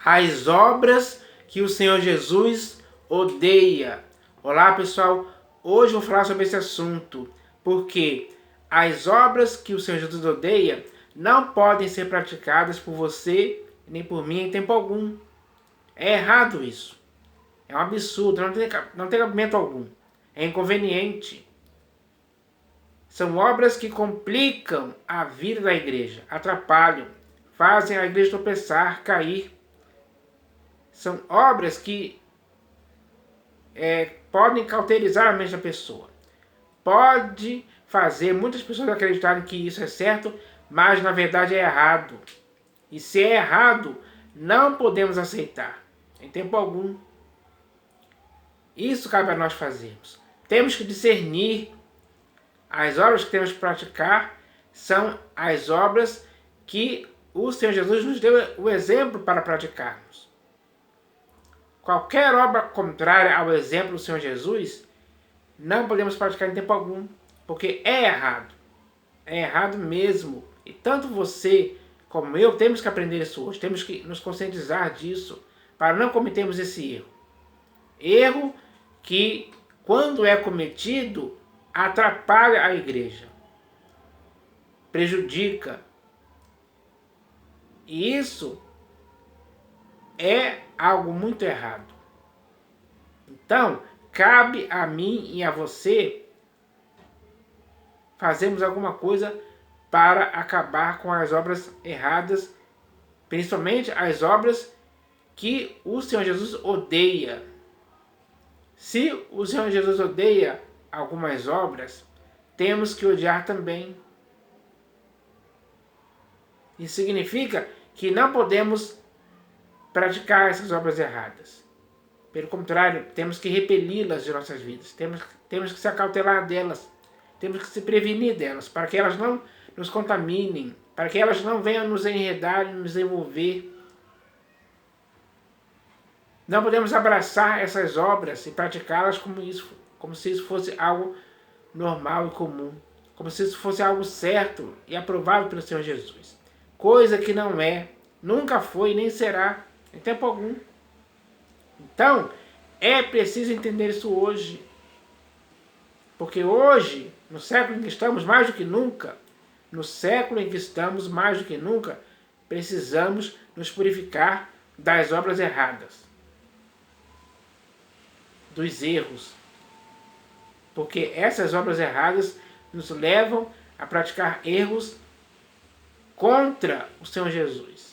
As obras que o Senhor Jesus odeia. Olá, pessoal. Hoje eu vou falar sobre esse assunto, porque as obras que o Senhor Jesus odeia não podem ser praticadas por você nem por mim em tempo algum. É errado isso. É um absurdo, não tem cabimento algum. É inconveniente. São obras que complicam a vida da igreja, atrapalham, fazem a igreja tropeçar, cair. São obras que podem cauterizar a mente da pessoa. Pode fazer muitas pessoas acreditarem que isso é certo, mas na verdade é errado. E se é errado, não podemos aceitar, em tempo algum. Isso cabe a nós fazermos. Temos que discernir. As obras que temos que praticar são as obras que o Senhor Jesus nos deu o exemplo para praticarmos. Qualquer obra contrária ao exemplo do Senhor Jesus, não podemos praticar em tempo algum, porque é errado. É errado mesmo. E tanto você como eu temos que aprender isso hoje, temos que nos conscientizar disso, para não cometermos esse erro. Erro que, quando é cometido, atrapalha a igreja, prejudica. E isso é algo muito errado. Então, cabe a mim e a você fazermos alguma coisa para acabar com as obras erradas, principalmente as obras que o Senhor Jesus odeia. Se o Senhor Jesus odeia algumas obras, temos que odiar também. Isso significa que não podemos praticar essas obras erradas. Pelo contrário, temos que repeli-las de nossas vidas. Temos que se acautelar delas. Temos que se prevenir delas, para que elas não nos contaminem, para que elas não venham nos enredar e nos envolver. Não podemos abraçar essas obras e praticá-las como se isso fosse algo normal e comum, como se isso fosse algo certo e aprovado pelo Senhor Jesus. Coisa que não é, nunca foi e nem será, em tempo algum. Então, é preciso entender isso hoje. Porque hoje, no século em que estamos mais do que nunca, precisamos nos purificar das obras erradas, dos erros. Porque essas obras erradas nos levam a praticar erros contra o Senhor Jesus.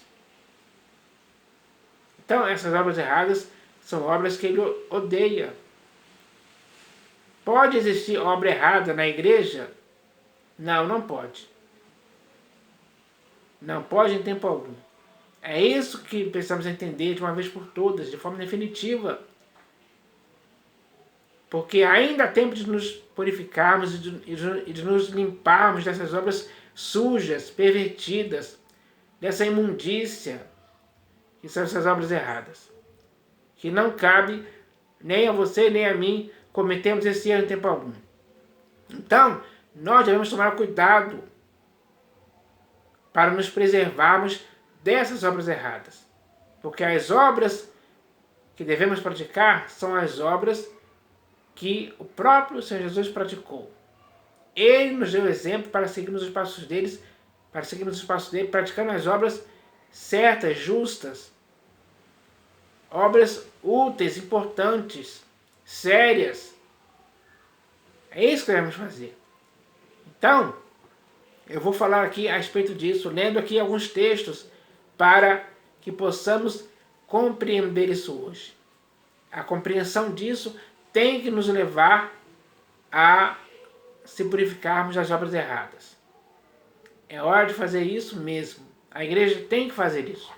Então, essas obras erradas são obras que ele odeia. Pode existir obra errada na igreja? Não, não pode. Não pode em tempo algum. É isso que precisamos entender de uma vez por todas, de forma definitiva. Porque ainda há tempo de nos purificarmos e de nos limparmos dessas obras sujas, pervertidas, dessa imundícia, que são essas obras erradas. Que não cabe nem a você nem a mim cometermos esse erro em tempo algum. Então, nós devemos tomar cuidado para nos preservarmos dessas obras erradas. Porque as obras que devemos praticar são as obras que o próprio Senhor Jesus praticou. Ele nos deu exemplo para seguirmos os passos dele, praticando as obras certas, justas, obras úteis, importantes, sérias. É isso que devemos fazer. Então, eu vou falar aqui a respeito disso, lendo aqui alguns textos para que possamos compreender isso hoje. A compreensão disso tem que nos levar a se purificarmos das obras erradas. É hora de fazer isso mesmo. A igreja tem que fazer isso.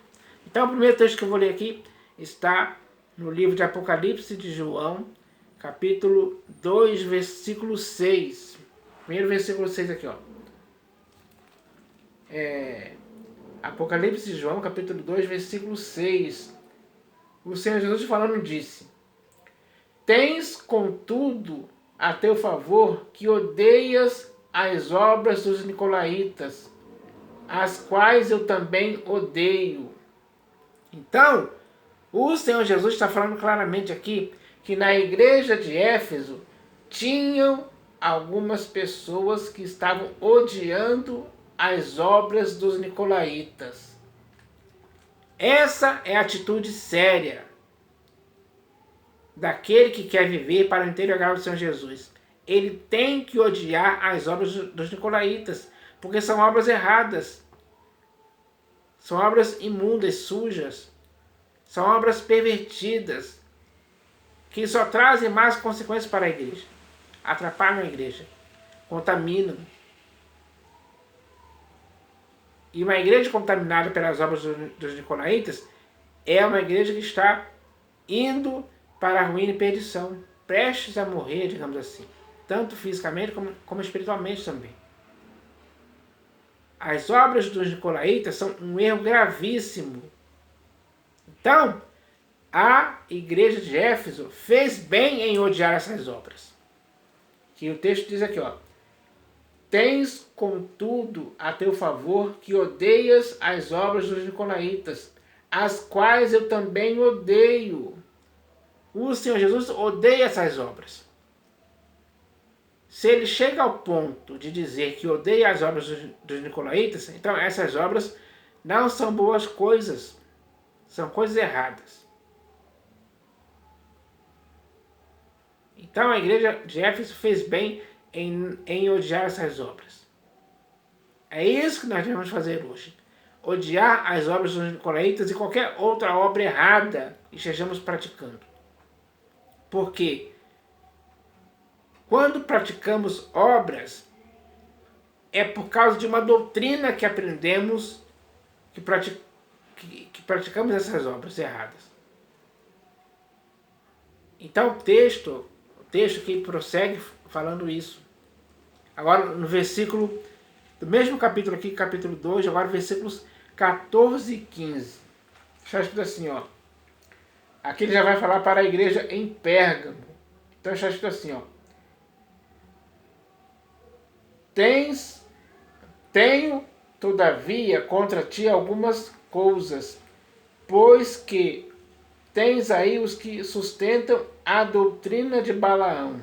Então, o primeiro texto que eu vou ler aqui está no livro de Apocalipse de João, capítulo 2, versículo 6. Primeiro versículo 6 aqui, ó. Apocalipse de João, capítulo 2, versículo 6. O Senhor Jesus falando disse: Tens, contudo, a teu favor que odeias as obras dos nicolaítas, as quais eu também odeio. Então, O Senhor Jesus está falando claramente aqui que na igreja de Éfeso tinham algumas pessoas que estavam odiando as obras dos nicolaítas. Essa é a atitude séria daquele que quer viver para o interior do Senhor Jesus. Ele tem que odiar as obras dos nicolaítas, porque são obras erradas. São obras imundas, sujas. São obras pervertidas, que só trazem mais consequências para a igreja. Atrapalham a igreja, contaminam. E uma igreja contaminada pelas obras dos nicolaítas é uma igreja que está indo para a ruína e perdição, prestes a morrer, digamos assim, tanto fisicamente como espiritualmente também. As obras dos nicolaítas são um erro gravíssimo. Então, a igreja de Éfeso fez bem em odiar essas obras. Que o texto diz aqui, ó: tens, contudo, a teu favor que odeias as obras dos nicolaítas, as quais eu também odeio. O Senhor Jesus odeia essas obras. Se ele chega ao ponto de dizer que odeia as obras dos nicolaítas, então essas obras não são boas coisas, são coisas erradas. Então a igreja de Éfeso fez bem em odiar essas obras. É isso que nós devemos fazer hoje. Odiar as obras dos nicolaítas e qualquer outra obra errada que estejamos praticando. Porque quando praticamos obras, é por causa de uma doutrina que aprendemos que praticamos essas obras erradas. Então o texto que prossegue falando isso. Agora no versículo do mesmo capítulo aqui, capítulo 2, agora versículos 14 e 15. Está escrito assim, ó. Aqui ele já vai falar para a igreja em Pérgamo. Então está escrito assim, ó: Tenho, todavia, contra ti algumas coisas, pois que tens aí os que sustentam a doutrina de Balaão.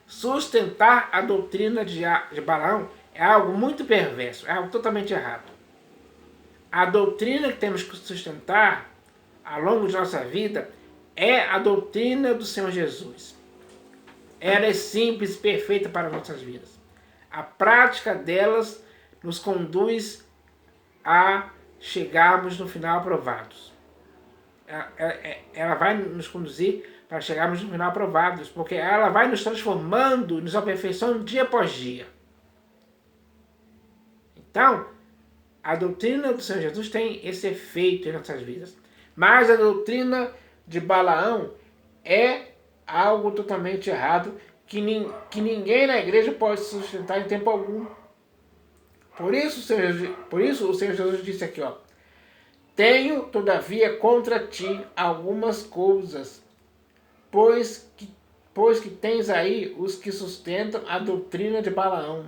Sustentar a doutrina de Balaão é algo muito perverso, é algo totalmente errado. A doutrina que temos que sustentar ao longo de nossa vida é a doutrina do Senhor Jesus. Ela é simples e perfeita para nossas vidas. A prática delas nos conduz a chegarmos no final aprovados. Ela vai nos conduzir para chegarmos no final aprovados, porque ela vai nos transformando, nos aperfeiçoando dia após dia. Então, a doutrina do Senhor Jesus tem esse efeito em nossas vidas. Mas a doutrina de Balaão é algo totalmente errado, que ninguém na igreja pode sustentar em tempo algum. Por isso o Senhor Jesus disse aqui, ó: tenho, todavia, contra ti algumas coisas, pois que tens aí os que sustentam a doutrina de Balaão,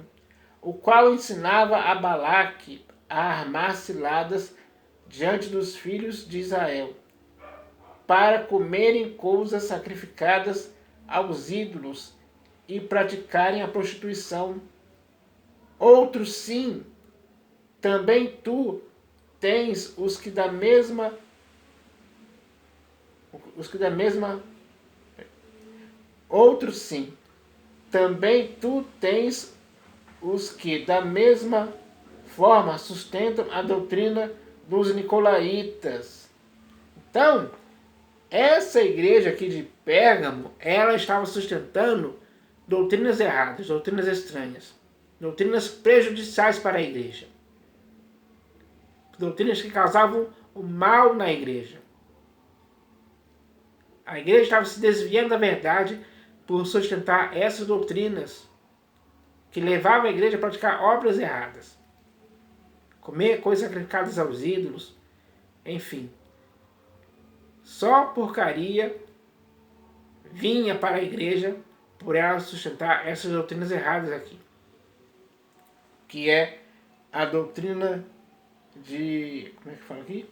o qual ensinava a Balaque a armar ciladas diante dos filhos de Israel, para comerem coisas sacrificadas aos ídolos e praticarem a prostituição. Outros sim, também tu tens os que da mesma outros sim, também tu tens os que da mesma forma sustentam a doutrina dos nicolaítas. Então, essa igreja aqui de Pérgamo, ela estava sustentando doutrinas erradas, doutrinas estranhas, doutrinas prejudiciais para a igreja, doutrinas que causavam o mal na igreja. A igreja estava se desviando da verdade por sustentar essas doutrinas que levavam a igreja a praticar obras erradas, comer coisas sacrificadas aos ídolos, enfim. Só porcaria vinha para a igreja por ela sustentar essas doutrinas erradas aqui, que é a doutrina de, como é que fala aqui?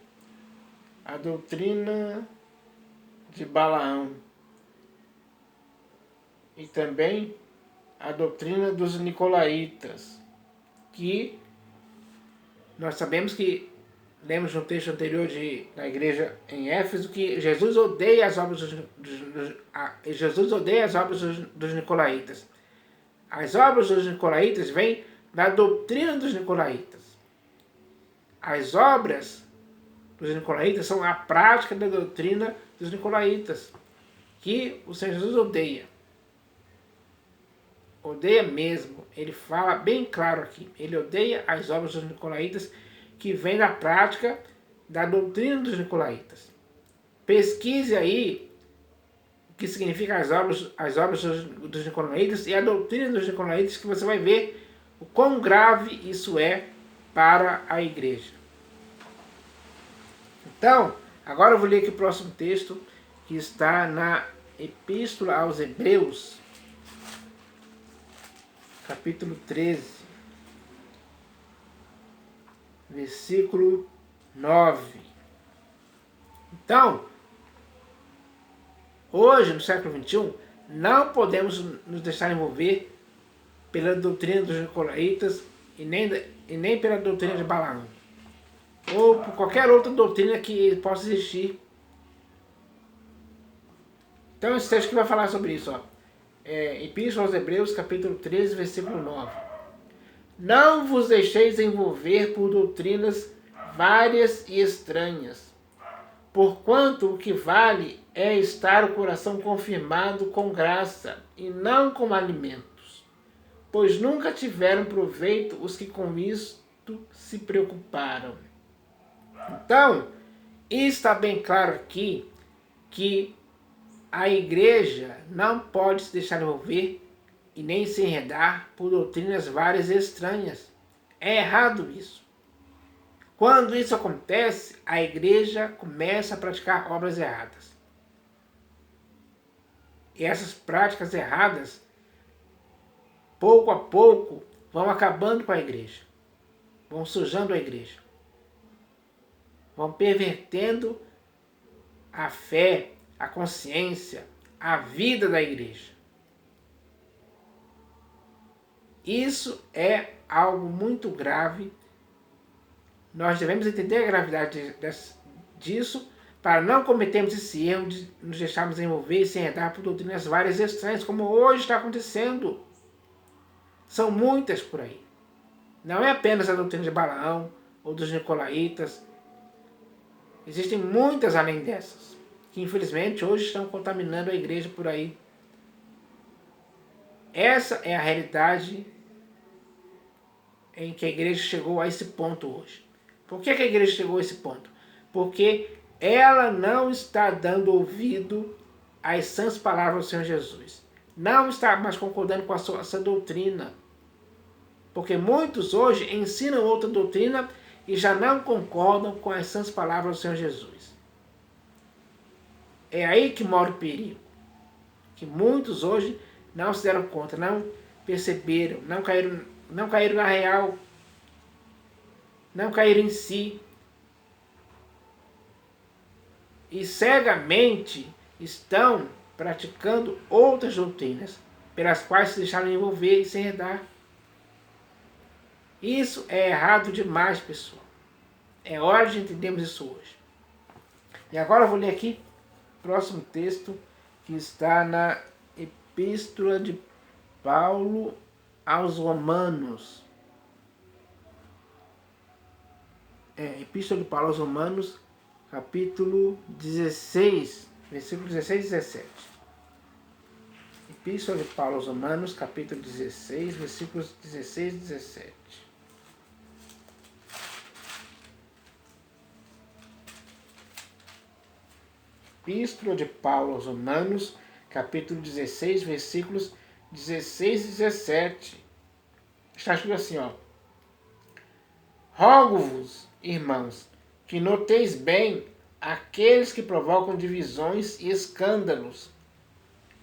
a doutrina de Balaão e também a doutrina dos nicolaítas, que nós sabemos que, lemos no texto anterior da igreja em Éfeso, que Jesus odeia as obras dos nicolaítas. As obras dos nicolaítas vêm da doutrina dos nicolaítas. As obras dos nicolaítas são a prática da doutrina dos nicolaítas, que o Senhor Jesus odeia. Odeia mesmo. Ele fala bem claro aqui. Ele odeia as obras dos nicolaítas, que vêm da prática da doutrina dos nicolaítas. Pesquise aí o que significa as obras dos nicolaítas e a doutrina dos nicolaítas, que você vai ver o quão grave isso é para a igreja. Então, agora eu vou ler aqui o próximo texto, que está na Epístola aos Hebreus, capítulo 13, versículo 9. Então, hoje, no século XXI, não podemos nos deixar envolver pela doutrina dos nicolaítas e nem pela doutrina de Balaão, ou por qualquer outra doutrina que possa existir. Então esse texto que vai falar sobre isso, ó. Epístola aos Hebreus, capítulo 13, versículo 9. Não vos deixeis envolver por doutrinas várias e estranhas, porquanto o que vale é estar o coração confirmado com graça, e não com alimentos, pois nunca tiveram proveito os que com isto se preocuparam. Então, está bem claro aqui que a igreja não pode se deixar envolver e nem se enredar por doutrinas várias e estranhas. É errado isso. Quando isso acontece, a igreja começa a praticar obras erradas. E essas práticas erradas, pouco a pouco, vão acabando com a igreja. Vão sujando a igreja. Vão pervertendo a fé, a consciência, a vida da igreja. Isso é algo muito grave. Nós devemos entender a gravidade disso para não cometermos esse erro de nos deixarmos envolver e se enredar por doutrinas várias e estranhas, como hoje está acontecendo. São muitas por aí. Não é apenas a doutrina de Balaão ou dos nicolaítas. Existem muitas além dessas, que infelizmente hoje estão contaminando a igreja por aí. Essa é a realidade em que a igreja chegou a esse ponto hoje. Por que a igreja chegou a esse ponto? Porque ela não está dando ouvido às sãs palavras do Senhor Jesus. Não está mais concordando com a sua doutrina. Porque muitos hoje ensinam outra doutrina e já não concordam com as sãs palavras do Senhor Jesus. É aí que mora o perigo. Que muitos hoje não se deram conta, não perceberam, não caíram na real, não caíram em si. E cegamente estão praticando outras doutrinas, pelas quais se deixaram envolver e se enredar. Isso é errado demais, pessoal. É hora de entendermos isso hoje. E agora eu vou ler aqui o próximo texto, que está na Epístola de Paulo aos Romanos. Epístola de Paulo aos Romanos, capítulo 16, versículo 16 e 17. Epístola de Paulo aos Romanos, capítulo 16, versículos 16 e 17. Epístola de Paulo aos Romanos, capítulo 16, versículos 16 e 17. Está escrito assim, ó. Rogo-vos, irmãos, que noteis bem aqueles que provocam divisões e escândalos,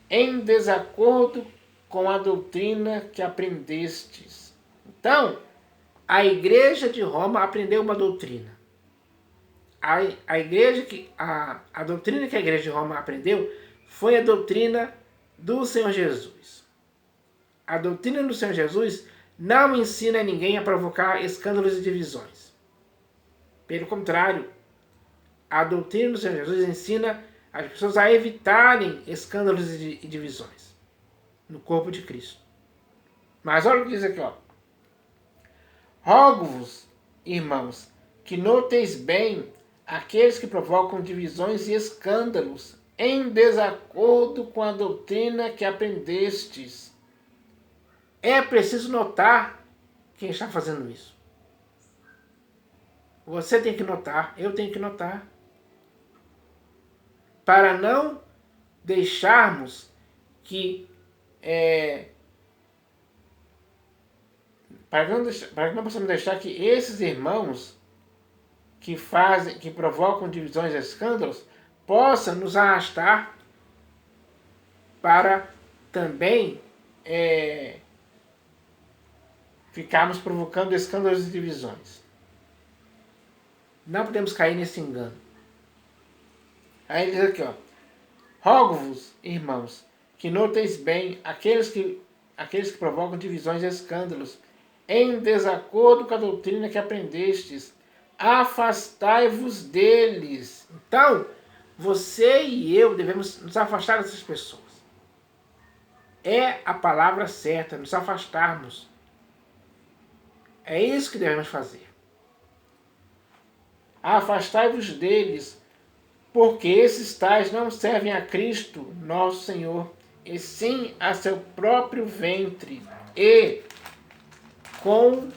em desacordo com a doutrina que aprendestes. Então, a igreja de Roma aprendeu uma doutrina. a igreja a doutrina que a igreja de Roma aprendeu foi a doutrina do Senhor Jesus. A doutrina do Senhor Jesus não ensina ninguém a provocar escândalos e divisões. Pelo contrário, a doutrina do Senhor Jesus ensina as pessoas a evitarem escândalos e divisões no corpo de Cristo. Mas olha o que diz aqui, ó. Rogo-vos, irmãos, que noteis bem aqueles que provocam divisões e escândalos em desacordo com a doutrina que aprendestes. É preciso notar quem está fazendo isso. Você tem que notar, eu tenho que notar. Para não deixarmos que para que não possamos deixar que esses irmãos que provocam divisões e escândalos possam nos arrastar para também ficarmos provocando escândalos e divisões. Não podemos cair nesse engano. Aí ele diz aqui, ó. Rogo-vos, irmãos, que noteis bem aqueles que provocam divisões e escândalos, em desacordo com a doutrina que aprendestes. Afastai-vos deles. Então, você e eu devemos nos afastar dessas pessoas. É a palavra certa, nos afastarmos. É isso que devemos fazer. Afastai-vos deles, porque esses tais não servem a Cristo, nosso Senhor, e sim a seu próprio ventre, e com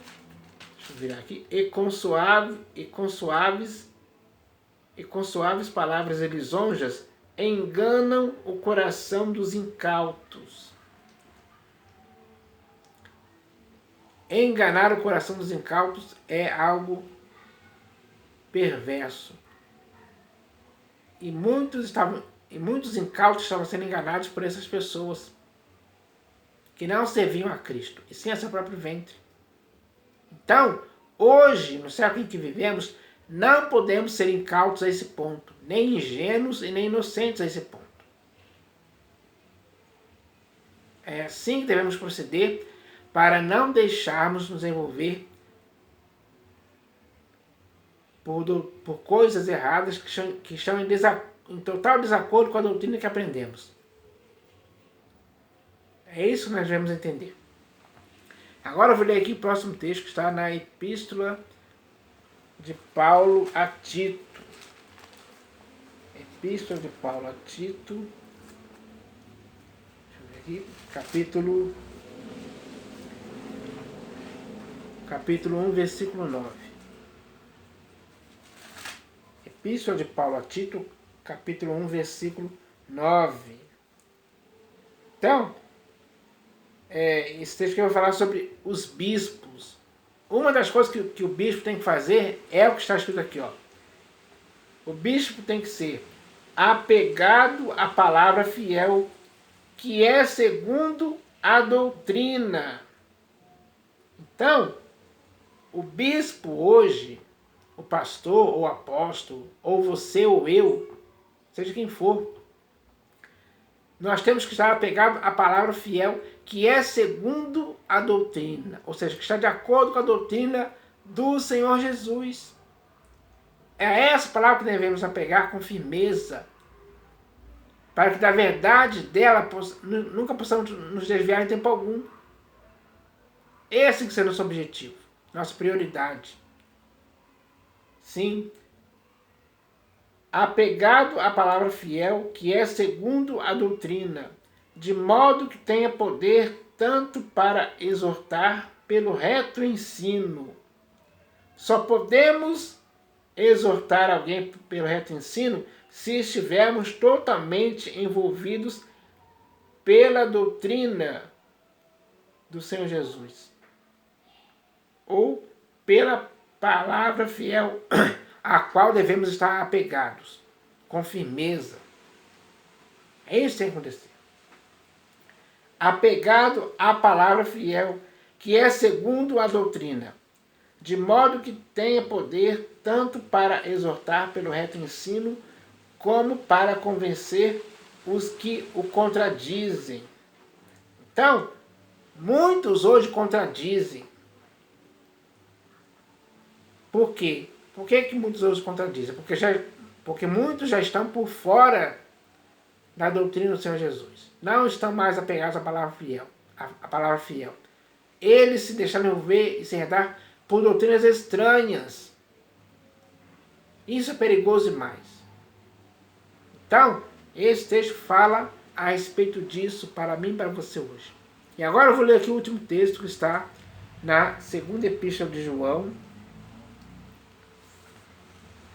suaves palavras e lisonjas enganam o coração dos incautos. Enganar o coração dos incautos é algo perverso. E muitos incautos estavam sendo enganados por essas pessoas que não serviam a Cristo, e sim a seu próprio ventre. Então, hoje, no século em que vivemos, não podemos ser incautos a esse ponto, nem ingênuos e nem inocentes a esse ponto. É assim que devemos proceder para não deixarmos nos envolver por coisas erradas que estão em total desacordo com a doutrina que aprendemos. É isso que nós devemos entender. Agora eu vou ler aqui o próximo texto que está na Epístola de Paulo a Tito. Epístola de Paulo a Tito. Deixa eu ver aqui. Capítulo 1, versículo 9. Epístola de Paulo a Tito, capítulo 1, versículo 9. Então, esse texto que eu vou falar sobre os bispos. Uma das coisas que o bispo tem que fazer é o que está escrito aqui, ó. O bispo tem que ser apegado à palavra fiel, que é segundo a doutrina. Então, o bispo hoje, o pastor ou apóstolo, ou você ou eu, seja quem for, nós temos que estar apegados à palavra fiel, que é segundo a doutrina, ou seja, que está de acordo com a doutrina do Senhor Jesus. É essa palavra que devemos apegar com firmeza, para que da verdade dela nunca possamos nos desviar em tempo algum. Esse tem que ser nosso objetivo, nossa prioridade. Sim, apegado à palavra fiel, que é segundo a doutrina, de modo que tenha poder tanto para exortar pelo reto ensino. Só podemos exortar alguém pelo reto ensino se estivermos totalmente envolvidos pela doutrina do Senhor Jesus, ou pela palavra fiel a qual devemos estar apegados, com firmeza. É isso que tem que acontecer. Apegado à palavra fiel, que é segundo a doutrina, de modo que tenha poder tanto para exortar pelo reto ensino, como para convencer os que o contradizem. Então, muitos hoje contradizem. Por quê? Por que muitos hoje contradizem? Porque muitos já estão por fora da doutrina do Senhor Jesus. Não estão mais apegados à palavra fiel. A palavra fiel. Eles se deixaram envolver e se enredar por doutrinas estranhas. Isso é perigoso demais. Então, esse texto fala a respeito disso para mim e para você hoje. E agora eu vou ler aqui o último texto que está na segunda epístola de João.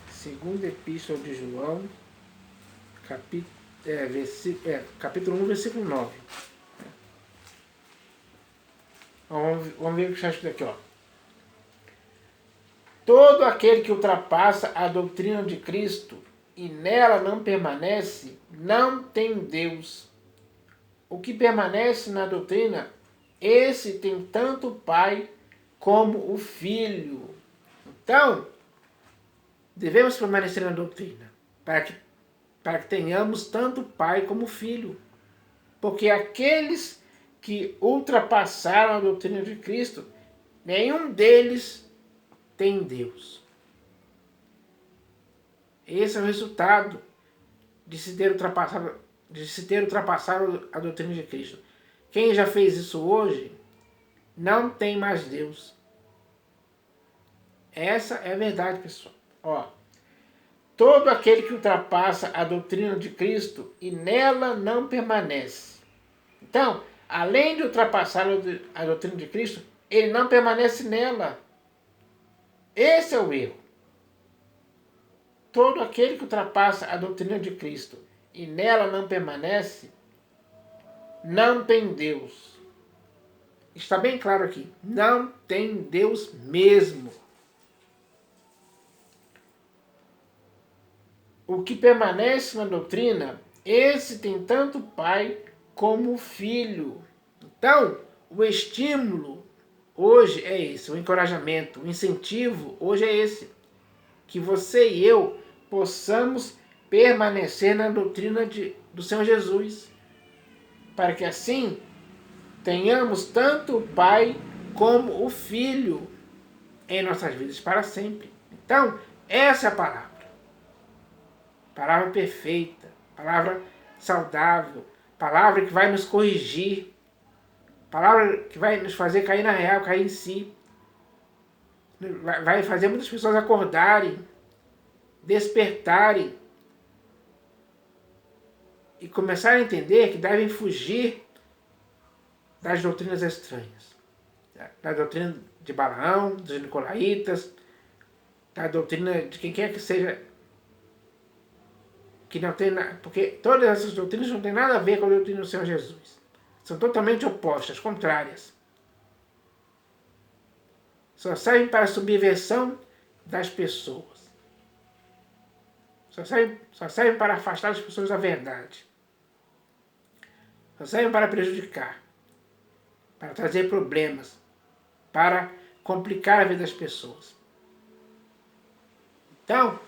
Segunda epístola de João, capítulo 1, versículo 9. Vamos ver o que está escrito aqui, ó. Todo aquele que ultrapassa a doutrina de Cristo e nela não permanece, não tem Deus. O que permanece na doutrina, esse tem tanto o Pai como o Filho. Então, devemos permanecer na doutrina, para que tenhamos tanto o Pai como o Filho. Porque aqueles que ultrapassaram a doutrina de Cristo, nenhum deles tem Deus. Esse é o resultado de se ter ultrapassado a doutrina de Cristo. Quem já fez isso hoje, não tem mais Deus. Essa é a verdade, pessoal. Ó, todo aquele que ultrapassa a doutrina de Cristo e nela não permanece. Então, além de ultrapassar a doutrina de Cristo, ele não permanece nela. Esse é o erro. Todo aquele que ultrapassa a doutrina de Cristo e nela não permanece, não tem Deus. Está bem claro aqui. Não tem Deus mesmo. O que permanece na doutrina, esse tem tanto o Pai como o Filho. Então, o estímulo hoje é esse, o encorajamento, o incentivo hoje é esse. Que você e eu possamos permanecer na doutrina do Senhor Jesus. Para que assim tenhamos tanto o Pai como o Filho em nossas vidas para sempre. Então, essa é a palavra. Palavra perfeita, palavra saudável, palavra que vai nos corrigir, palavra que vai nos fazer cair na real, cair em si. Vai fazer muitas pessoas acordarem, despertarem e começar a entender que devem fugir das doutrinas estranhas. Da doutrina de Balaão, dos Nicolaítas, da doutrina de quem quer que seja, que não tem nada, porque todas essas doutrinas não têm nada a ver com a doutrina do Senhor Jesus. São totalmente opostas, contrárias. Só servem para a subversão das pessoas. Só servem para afastar as pessoas da verdade. Só servem para prejudicar, para trazer problemas, para complicar a vida das pessoas. Então,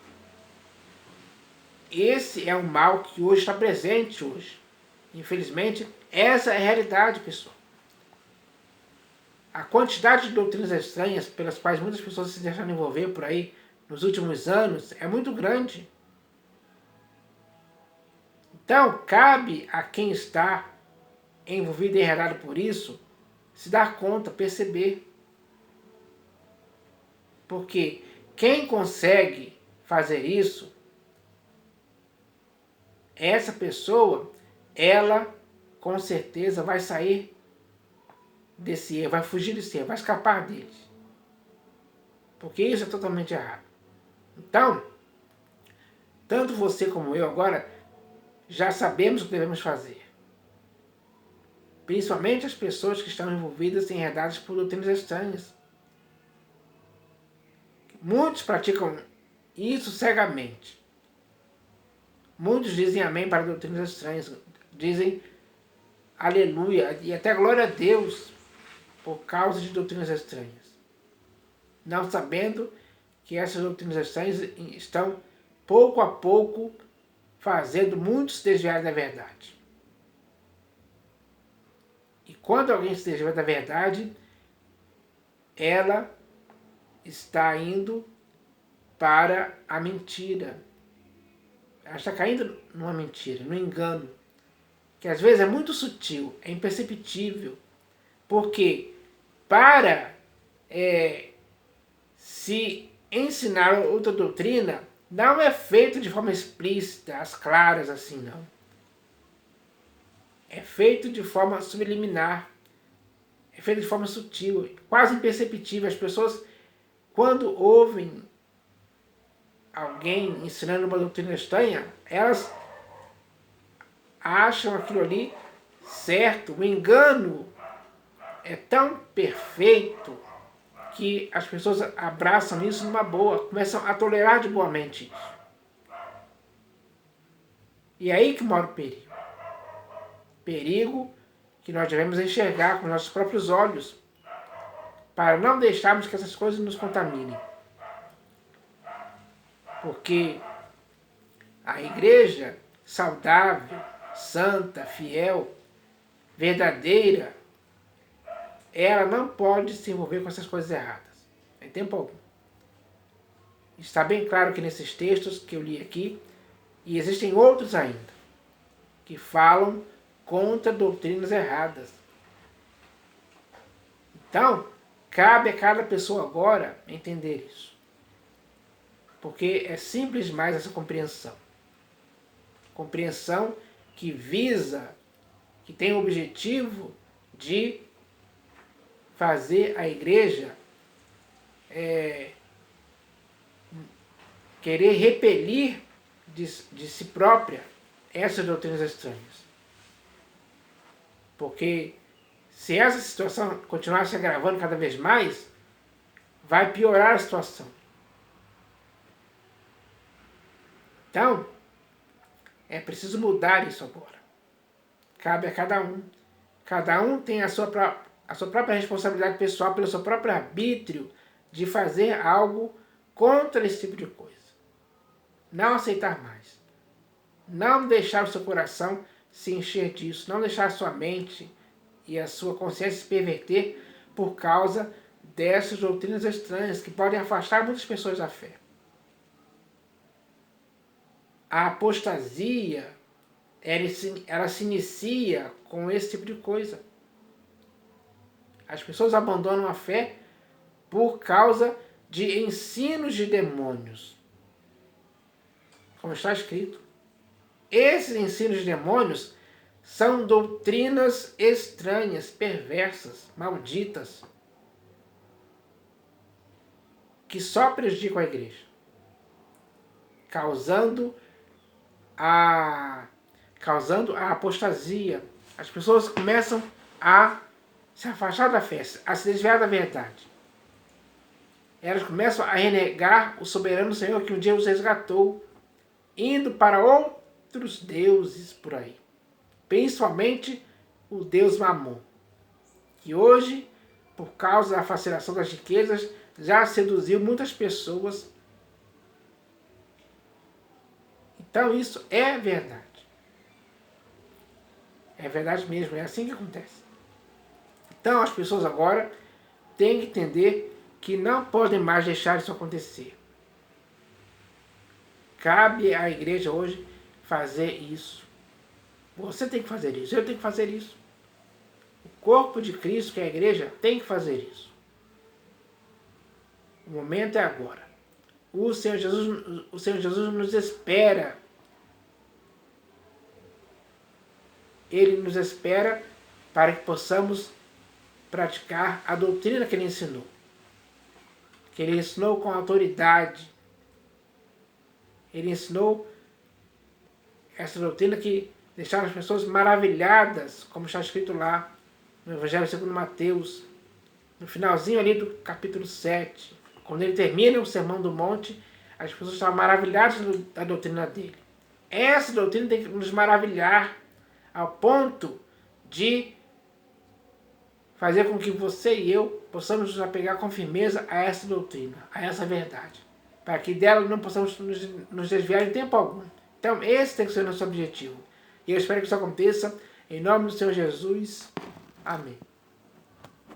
esse é um mal que hoje está presente hoje. Infelizmente, essa é a realidade, pessoal. A quantidade de doutrinas estranhas pelas quais muitas pessoas se deixaram envolver por aí nos últimos anos é muito grande. Então, cabe a quem está envolvido e enredado por isso se dar conta, perceber. Porque quem consegue fazer isso, essa pessoa, ela com certeza vai sair desse erro, vai fugir desse erro, vai escapar dele. Porque isso é totalmente errado. Então, tanto você como eu agora já sabemos o que devemos fazer. Principalmente as pessoas que estão envolvidas e enredadas por doutrinas estranhas. Muitos praticam isso cegamente. Muitos dizem amém para doutrinas estranhas. Dizem aleluia e até glória a Deus por causa de doutrinas estranhas. não sabendo que essas doutrinas estranhas estão, pouco a pouco, fazendo muitos se desviar da verdade. E quando alguém se desvia da verdade, ela está indo para a mentira. Ela está caindo numa mentira, num engano, que às vezes é muito sutil, é imperceptível, porque para se ensinar outra doutrina, não é feito de forma explícita, às claras assim, não. É feito de forma subliminar, é feito de forma sutil, quase imperceptível. As pessoas, quando ouvem alguém ensinando uma doutrina estranha, elas acham aquilo ali certo. O engano é tão perfeito que as pessoas abraçam isso numa boa, começam a tolerar de boa mente isso. E é aí que mora o perigo. Perigo que nós devemos enxergar com nossos próprios olhos, para não deixarmos que essas coisas nos contaminem. Porque a igreja saudável, santa, fiel, verdadeira, ela não pode se envolver com essas coisas erradas, em tempo algum. Está bem claro que nesses textos que eu li aqui, e existem outros ainda, que falam contra doutrinas erradas. Então, cabe a cada pessoa agora entender isso. Porque é simples demais essa compreensão. Compreensão que visa, que tem o objetivo de fazer a igreja querer repelir de si própria essas doutrinas estranhas. Porque se essa situação continuar se agravando cada vez mais, vai piorar a situação. Então, é preciso mudar isso agora. Cabe a cada um. Cada um tem a sua própria responsabilidade pessoal, pelo seu próprio arbítrio, de fazer algo contra esse tipo de coisa. Não aceitar mais. Não deixar o seu coração se encher disso. Não deixar a sua mente e a sua consciência se perverter por causa dessas doutrinas estranhas que podem afastar muitas pessoas da fé. A apostasia, ela se inicia com esse tipo de coisa. As pessoas abandonam a fé por causa de ensinos de demônios. Como está escrito. Esses ensinos de demônios são doutrinas estranhas, perversas, malditas, que só prejudicam a igreja, causando a apostasia. As pessoas começam a se afastar da fé, a se desviar da verdade. Elas começam a renegar o soberano Senhor que um dia os resgatou, indo para outros deuses por aí. Principalmente o Deus Mamon, que hoje, por causa da fascinação das riquezas, já seduziu muitas pessoas. Então isso é verdade. É verdade mesmo, é assim que acontece. Então as pessoas agora têm que entender que não podem mais deixar isso acontecer. Cabe à igreja hoje fazer isso. Você tem que fazer isso, eu tenho que fazer isso. O corpo de Cristo, que é a igreja, tem que fazer isso. O momento é agora. O Senhor Jesus nos espera. Ele nos espera para que possamos praticar a doutrina que ele ensinou. Que ele ensinou com autoridade. Ele ensinou essa doutrina que deixaram as pessoas maravilhadas, como está escrito lá no Evangelho segundo Mateus, no finalzinho ali do capítulo 7, quando ele termina o Sermão do Monte, as pessoas estavam maravilhadas da doutrina dele. Essa doutrina tem que nos maravilhar ao ponto de fazer com que você e eu possamos nos apegar com firmeza a essa doutrina, a essa verdade, para que dela não possamos nos desviar em tempo algum. Então esse tem que ser o nosso objetivo. E eu espero que isso aconteça, em nome do Senhor Jesus. Amém.